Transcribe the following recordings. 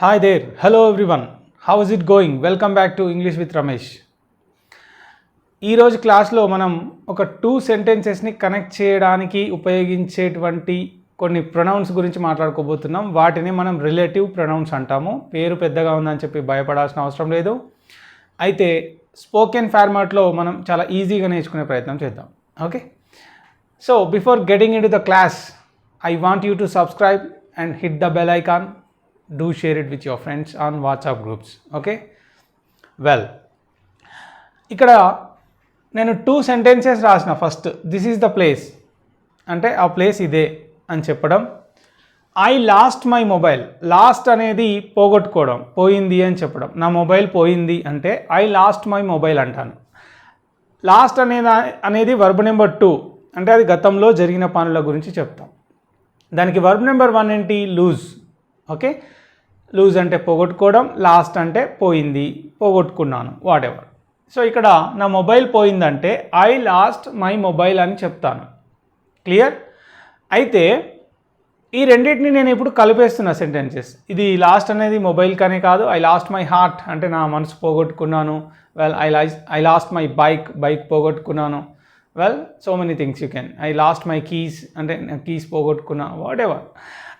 Hi there, hello everyone. How is it going? Welcome back to English with Ramesh. ఈరోజు క్లాస్లో మనం ఒక two సెంటెన్సెస్ని connect చేయడానికి ఉపయోగించేటువంటి కొన్ని ప్రొనౌన్స్ గురించి మాట్లాడుకోబోతున్నాం. వాటిని మనం రిలేటివ్ ప్రొనౌన్స్ అంటాము. పేరు పెద్దగా ఉందని చెప్పి భయపడాల్సిన అవసరం లేదు. అయితే స్పోకెన్ ఫార్మాట్లో మనం చాలా ఈజీగా నేర్చుకునే ప్రయత్నం చేద్దాం. Okay, so before getting in to the class, I want you to subscribe and hit the bell icon. Do share it with your friends on WhatsApp groups. Okay, well, ఇక్కడ నేను టూ సెంటెన్సెస్ రాసిన. First, this is the place అంటే ఆ place ఇదే అని చెప్పడం. I lost my mobile, last అనేది పోగొట్టుకోవడం, పోయింది అని చెప్పడం. నా మొబైల్ పోయింది అంటే ఐ లాస్ట్ మై మొబైల్ అంటాను. లాస్ట్ అనేది వర్బ్ నెంబర్ 2 అంటే అది గతంలో జరిగిన పనుల గురించి చెప్తాం. దానికి వర్బ్ నెంబర్ 1 ఏంటి? లూజ్. ఓకే, లూజ్ అంటే పోగొట్టుకోవడం, లాస్ట్ అంటే పోయింది, పోగొట్టుకున్నాను, వాట్ ఎవర్. సో ఇక్కడ నా మొబైల్ పోయిందంటే ఐ లాస్ట్ మై మొబైల్ అని చెప్తాను. క్లియర్? అయితే ఈ రెండింటిని నేను ఇప్పుడు కలిపేస్తున్నా సెంటెన్సెస్. ఇది లాస్ట్ అనేది మొబైల్ కానీ కాదు. ఐ లాస్ట్ మై హార్ట్ అంటే నా మనసు పోగొట్టుకున్నాను. Well, I lost my bike పోగొట్టుకున్నాను. Well, so many things you can. I lost my keys అంటే కీస్ పోగొట్టుకున్నా, వాట్ ఎవర్.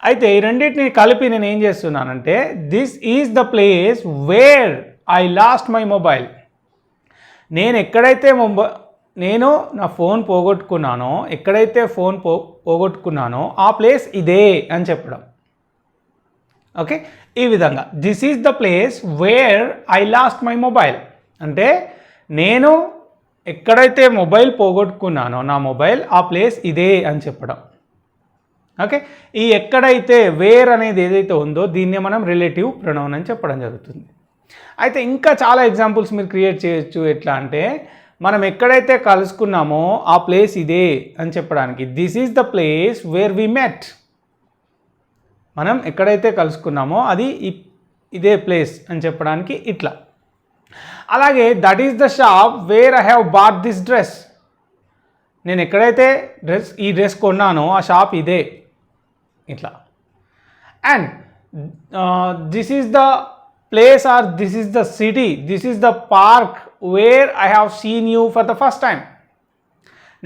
అయితే ఈ రెండింటిని కలిపి నేను ఏం చేస్తున్నానంటే this is the place where I lost my mobile. నేను ఎక్కడైతే నేను నా ఫోన్ పోగొట్టుకున్నానో, ఎక్కడైతే ఫోన్ పోగొట్టుకున్నానో ఆ ప్లేస్ ఇదే అని చెప్పడం. ఓకే, ఈ విధంగా this is the place where I lost my mobile అంటే నేను ఎక్కడైతే మొబైల్ పోగొట్టుకున్నానో నా మొబైల్ ఆ ప్లేస్ ఇదే అని చెప్పడం. ఓకే, ఈ ఎక్కడైతే వేర్ అనేది ఏదైతే ఉందో దీన్నే మనం రిలేటివ్ ప్రొనౌన్ అని చెప్పడం జరుగుతుంది. అయితే ఇంకా చాలా ఎగ్జాంపుల్స్ మీరు క్రియేట్ చేయొచ్చు. ఎట్లా అంటే మనం ఎక్కడైతే కలుసుకున్నామో ఆ ప్లేస్ ఇదే అని చెప్పడానికి this is the place where we met. మనం ఎక్కడైతే కలుసుకున్నామో అది ఇదే ప్లేస్ అని చెప్పడానికి ఇట్లా. అలాగే that is the shop where I have bought this dress. నేను ఎక్కడైతే ఈ డ్రెస్ కొన్నానో ఆ షాప్ ఇదే, ఇట్లా. And this is the place or this is the city, this is the park where I have seen you for the first time.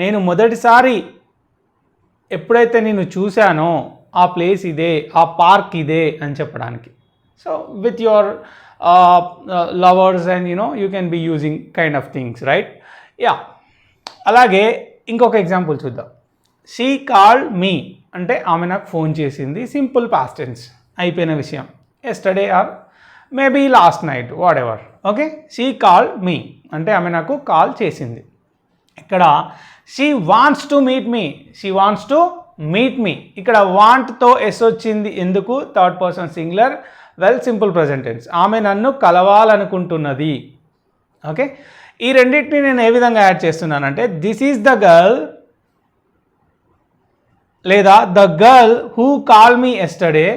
నేను మొదటిసారి ఎప్పుడైతే నేను చూశానో ఆ ప్లేస్ ఇదే, ఆ పార్క్ ఇదే అని చెప్పడానికి. So with your lovers and you can be using kind of things, right? Yeah. అలాగే ఇంకొక ఎగ్జాంపుల్ చూద్దాం. షీ కాల్డ్ మీ అంటే ఆమె నాకు ఫోన్ చేసింది. సింపుల్ పాస్ట్ టెన్స్, అయిపోయిన విషయం. Yesterday or maybe last night, whatever. Okay, she called me అంటే ఆమె నాకు కాల్ చేసింది. ఇక్కడ she wants to meet me, she wants to meet me. ఇక్కడ వాంట్తో ఎస్ వచ్చింది ఎందుకు? Third person singular. Well, simple present tense. ఆమె నన్ను కలవాలనుకుంటున్నది. ఓకే, ఈ రెండింటిని నేను ఏ విధంగా యాడ్ చేస్తున్నానంటే దిస్ ఈజ్ ద గర్ల్ లేదా the girl who call me yesterday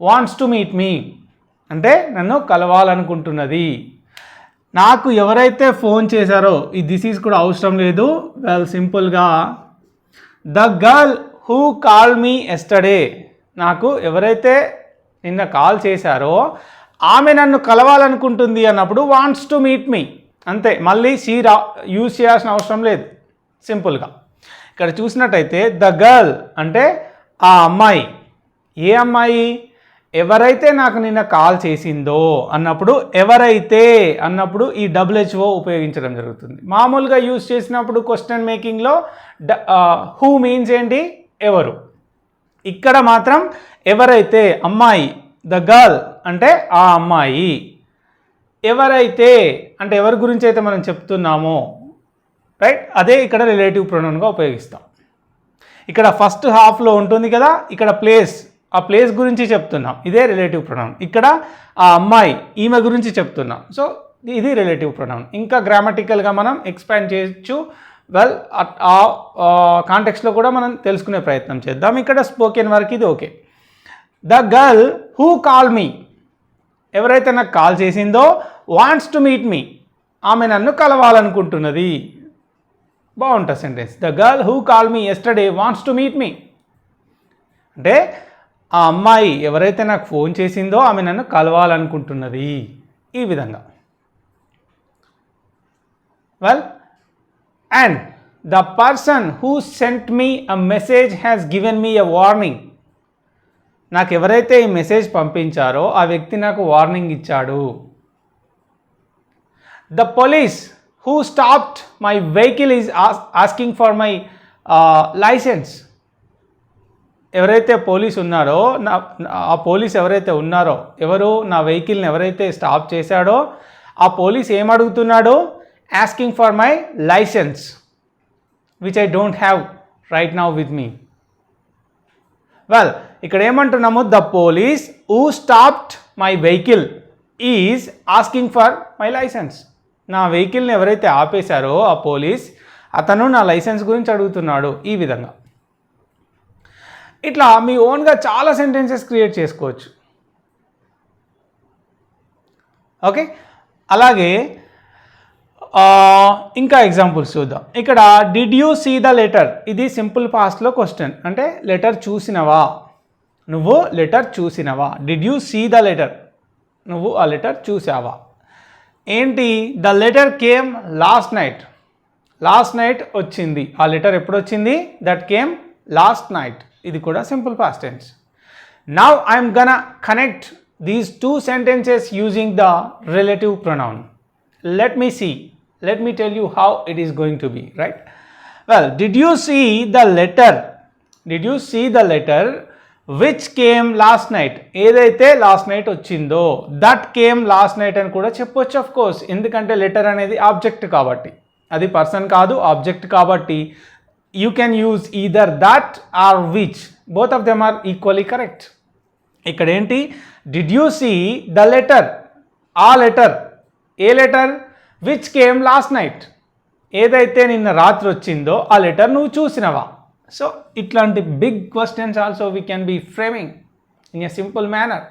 wants to meet me అంటే నన్ను కలవాలనుకుంటున్నది. నాకు ఎవరైతే ఫోన్ చేశారో ఈ దిస్ ఈజ్ కూడా అవసరం లేదు. వెల్, సింపుల్గా the girl who call me yesterday, నాకు ఎవరైతే నిన్న కాల్ చేశారో ఆమె నన్ను కలవాలనుకుంటుంది అన్నప్పుడు వాంట్స్ టు మీట్ మీ అంతే. మళ్ళీ షీ యూజ్ చేయాల్సిన అవసరం లేదు. సింపుల్గా ఇక్కడ చూసినట్టయితే ద గర్ల్ అంటే ఆ అమ్మాయి. ఏ అమ్మాయి? ఎవరైతే నాకు నిన్న కాల్ చేసిందో అన్నప్పుడు ఎవరైతే అన్నప్పుడు ఈ WHO ఉపయోగించడం జరుగుతుంది. మామూలుగా యూజ్ చేసినప్పుడు క్వశ్చన్ మేకింగ్లో హూ మీన్స్ ఏంటి? ఎవరు. ఇక్కడ మాత్రం ఎవరైతే, అమ్మాయి. ద గర్ల్ అంటే ఆ అమ్మాయి. ఎవరైతే అంటే ఎవరి గురించి అయితే మనం చెప్తున్నామో, రైట్, అదే ఇక్కడ రిలేటివ్ ప్రొనౌన్గా ఉపయోగిస్తాం. ఇక్కడ ఫస్ట్ హాఫ్లో ఉంటుంది కదా, ఇక్కడ ప్లేస్, ఆ ప్లేస్ గురించి చెప్తున్నాం, ఇదే రిలేటివ్ ప్రొనౌన్. ఇక్కడ ఆ అమ్మాయి, ఈమె గురించి చెప్తున్నాం, సో ఇది రిలేటివ్ ప్రొనౌన్. ఇంకా గ్రామటికల్గా మనం ఎక్స్పాండ్ చేయొచ్చు. వెల్, ఆ కాంటెక్స్ట్లో కూడా మనం తెలుసుకునే ప్రయత్నం చేద్దాం. ఇక్కడ స్పోకెన్ వరకు ఇది okay. The girl who call మీ, ఎవరైతే నాకు కాల్ చేసిందో, వాంట్స్ టు మీట్ మీ, ఆమె నన్ను కలవాలనుకుంటున్నది. బాగుంటుంది sentence. The girl who call me yesterday wants to meet me అంటే ఆ అమ్మాయి ఎవరైతే నాకు ఫోన్ చేసిందో ఆమె నన్ను కలవాలనుకుంటున్నది. ఈ విధంగా. Well, and the person who sent me a message has given me a warning. నాకు ఎవరైతే ఈ మెసేజ్ పంపించారో ఆ వ్యక్తి నాకు వార్నింగ్ ఇచ్చాడు. The police who stopped my vehicle is asking for my licence. ఎవరైతే పోలీస్ ఉన్నారో ఆ పోలీస్ ఎవరైతే ఉన్నారో నా వెహికల్ని ఎవరైతే స్టాప్ చేశాడో ఆ పోలీస్ ఏమడుగుతున్నాడో, asking for my licence which I don't have right now with me. Well, ఇక్కడ ఏమంటున్నాము, the police who stopped my vehicle is asking for my licence. నా వెహికల్ని ఎవరైతే ఆపేశారో ఆ పోలీస్ అతను నా లైసెన్స్ గురించి అడుగుతున్నాడు. ఈ విధంగా ఇట్లా మీ ఓన్గా చాలా సెంటెన్సెస్ క్రియేట్ చేసుకోవచ్చు. ఓకే, అలాగే ఇంకా ఎగ్జాంపుల్స్ చూద్దాం. ఇక్కడ did you see the letter, ఇది సింపుల్ పాస్ట్లో క్వశ్చన్. అంటే లెటర్ చూసినవా, నువ్వు లెటర్ చూసినవా. Did you see the letter, నువ్వు ఆ లెటర్ చూసావా. ఏంటి, the letter came last night, last night వచ్చింది. ఆ లెటర్ ఎప్పుడు వచ్చింది, దట్ కేమ్ లాస్ట్ నైట్. ఇది కూడా simple past tense. Now I'm gonna connect these two sentences using the relative pronoun. Let me see, let me tell you how it is going to be, right? Well, did you see the letter, did you see the letter which came last night? ఏదైతే last night వచ్చిందో that came last night అని కూడా చెప్పొచ్చు of course. ఎందుకంటే letter అనేది object కాబట్టి, అది person కాదు, ఆబ్జెక్ట్ కాబట్టి you can use either that or which, both of them are equally correct. ఇక్కడ ఏంటి, did you see the letter, ఆ లెటర్, ఏ letter, which came last night, ఏదైతే నిన్న రాత్రి వచ్చిందో ఆ లెటర్ నువ్వు చూసినవా. సో ఇట్లాంటి big questions also we can be framing in a simple manner.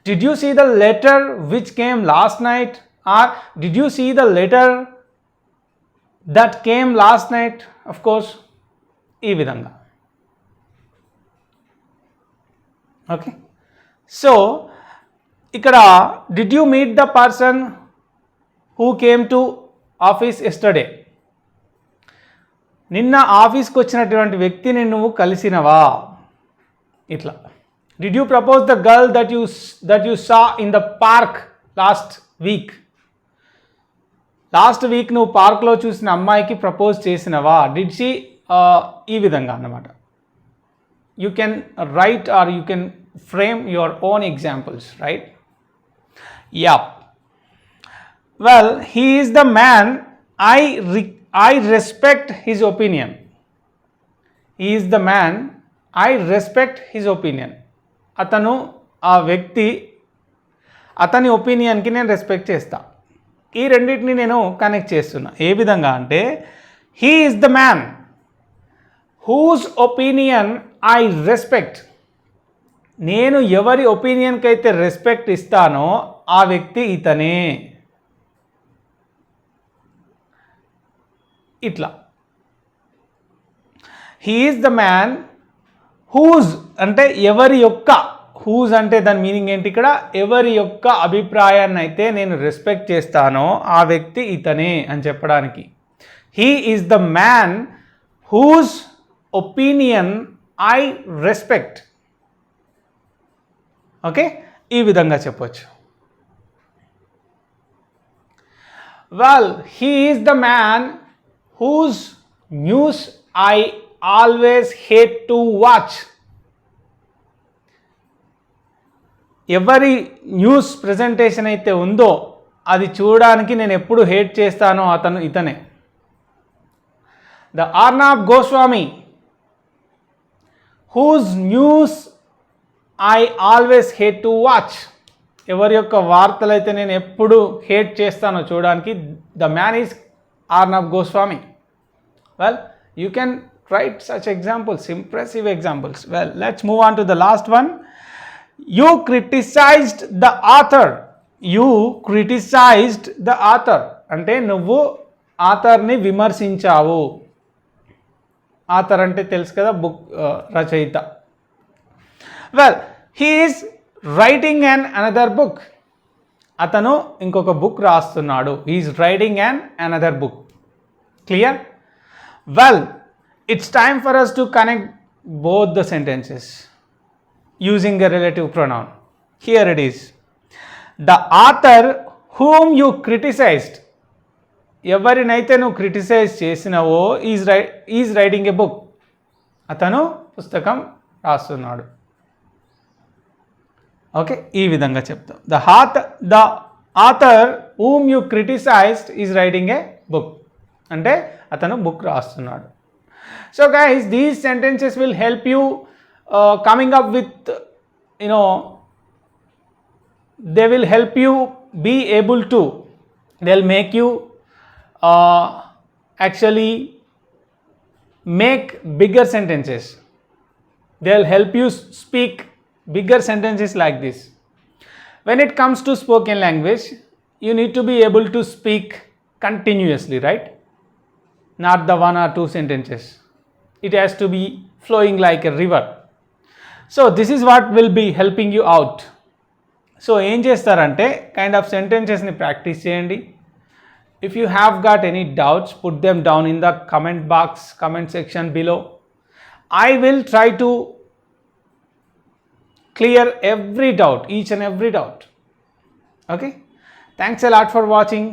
Did you see the letter which came last night, or did you see the letter that came last night, of course ఈ విధంగా. Okay, so ఇక్కడ did you meet the person who came to office yesterday, నిన్న ఆఫీస్కి వచ్చినటువంటి వ్యక్తిని నువ్వు కలిసినవా. ఇట్లా did you propose the girl that you saw in the park last week, last week నువ్వు పార్క్లో చూసిన అమ్మాయికి ప్రపోజ్ చేసినవా. డిడ్ షీ, ఈ విధంగా అన్నమాట. You can write are you can frame your own examples, right? Yeah. Well, he is the man, I respect his opinion. He is the man, I respect his opinion. అతను, ఆ వ్యక్తి, అతని ఒపీనియన్కి నేను respect చేస్తా. ఈ రెండింటిని నేను కనెక్ట్ చేస్తున్నా. ఏ విధంగా అంటే, he is the man whose opinion I respect. నేను ఎవరి ఒపీనియన్కి అయితే రెస్పెక్ట్ ఇస్తానో ఆ వ్యక్తి ఇతనే. ఇట్లా he is the man whose అంటే ఎవరి యొక్క, హూజ్ అంటే దాని మీనింగ్ ఏంటి ఇక్కడ, ఎవరి యొక్క అభిప్రాయాన్ని అయితే నేను రెస్పెక్ట్ చేస్తానో ఆ వ్యక్తి ఇతనే అని చెప్పడానికి. He is the man whose opinion I respect. Okay, ఈ విధంగా చెప్పొచ్చు. Well, he is the man whose news I always hate to watch. ఎవరి న్యూస్ ప్రెజెంటేషన్ అయితే ఉందో అది చూడడానికి నేను ఎప్పుడు హేట్ చేస్తానో ఇతనే. The Arnab Goswami whose news I always hate to watch. ఎవరి యొక్క వార్తలు అయితే నేను ఎప్పుడు హేట్ చేస్తానో చూడడానికి, the man is Arnab Goswami. Well, you can write such examples, impressive examples. Well, let's move on to the last one. You criticized the author. You criticized the author. అంటే నువ్వు ఆథర్ని విమర్శించావు. ఆథర్ అంటే తెలుసు కదా, book రచయిత. Well he is writing an another book. అతను ఇంకొక book రాస్తున్నాడు. Is writing an another book. Clear? Well, it's time for us to connect both the sentences using a relative pronoun. Here it is. The author whom you criticized, ఎవరినైతే నువ్వు criticize చేసినావో is writing a book. అతను పుస్తకం రాస్తున్నాడు. Okay, ఈ విధంగా చెప్తాం. The author whom you criticized is writing a book అంటే అతను బుక్ రాస్తున్నాడు. So guys, these sentences will help you coming up with, they will help you be able to, they'll make you actually make bigger sentences. They'll help you speak bigger sentences like this. When it comes to spoken language, you need to be able to speak continuously, right? Not the one or two sentences. It has to be flowing like a river. So this is what will be helping you out. So ఏం చేస్తారంటే kind of సెంటెన్సెస్ని practice చేయండి. If you have got any doubts, put them down in the comment box, comment section below. I will try to clear every doubt, each and every doubt. Okay? Thanks a lot for watching.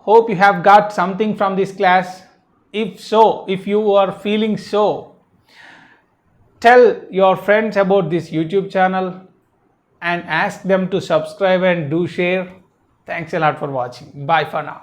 Hope you have got something from this class. If so, if you are feeling so, tell your friends about this YouTube channel and ask them to subscribe and do share. Thanks a lot for watching. Bye for now.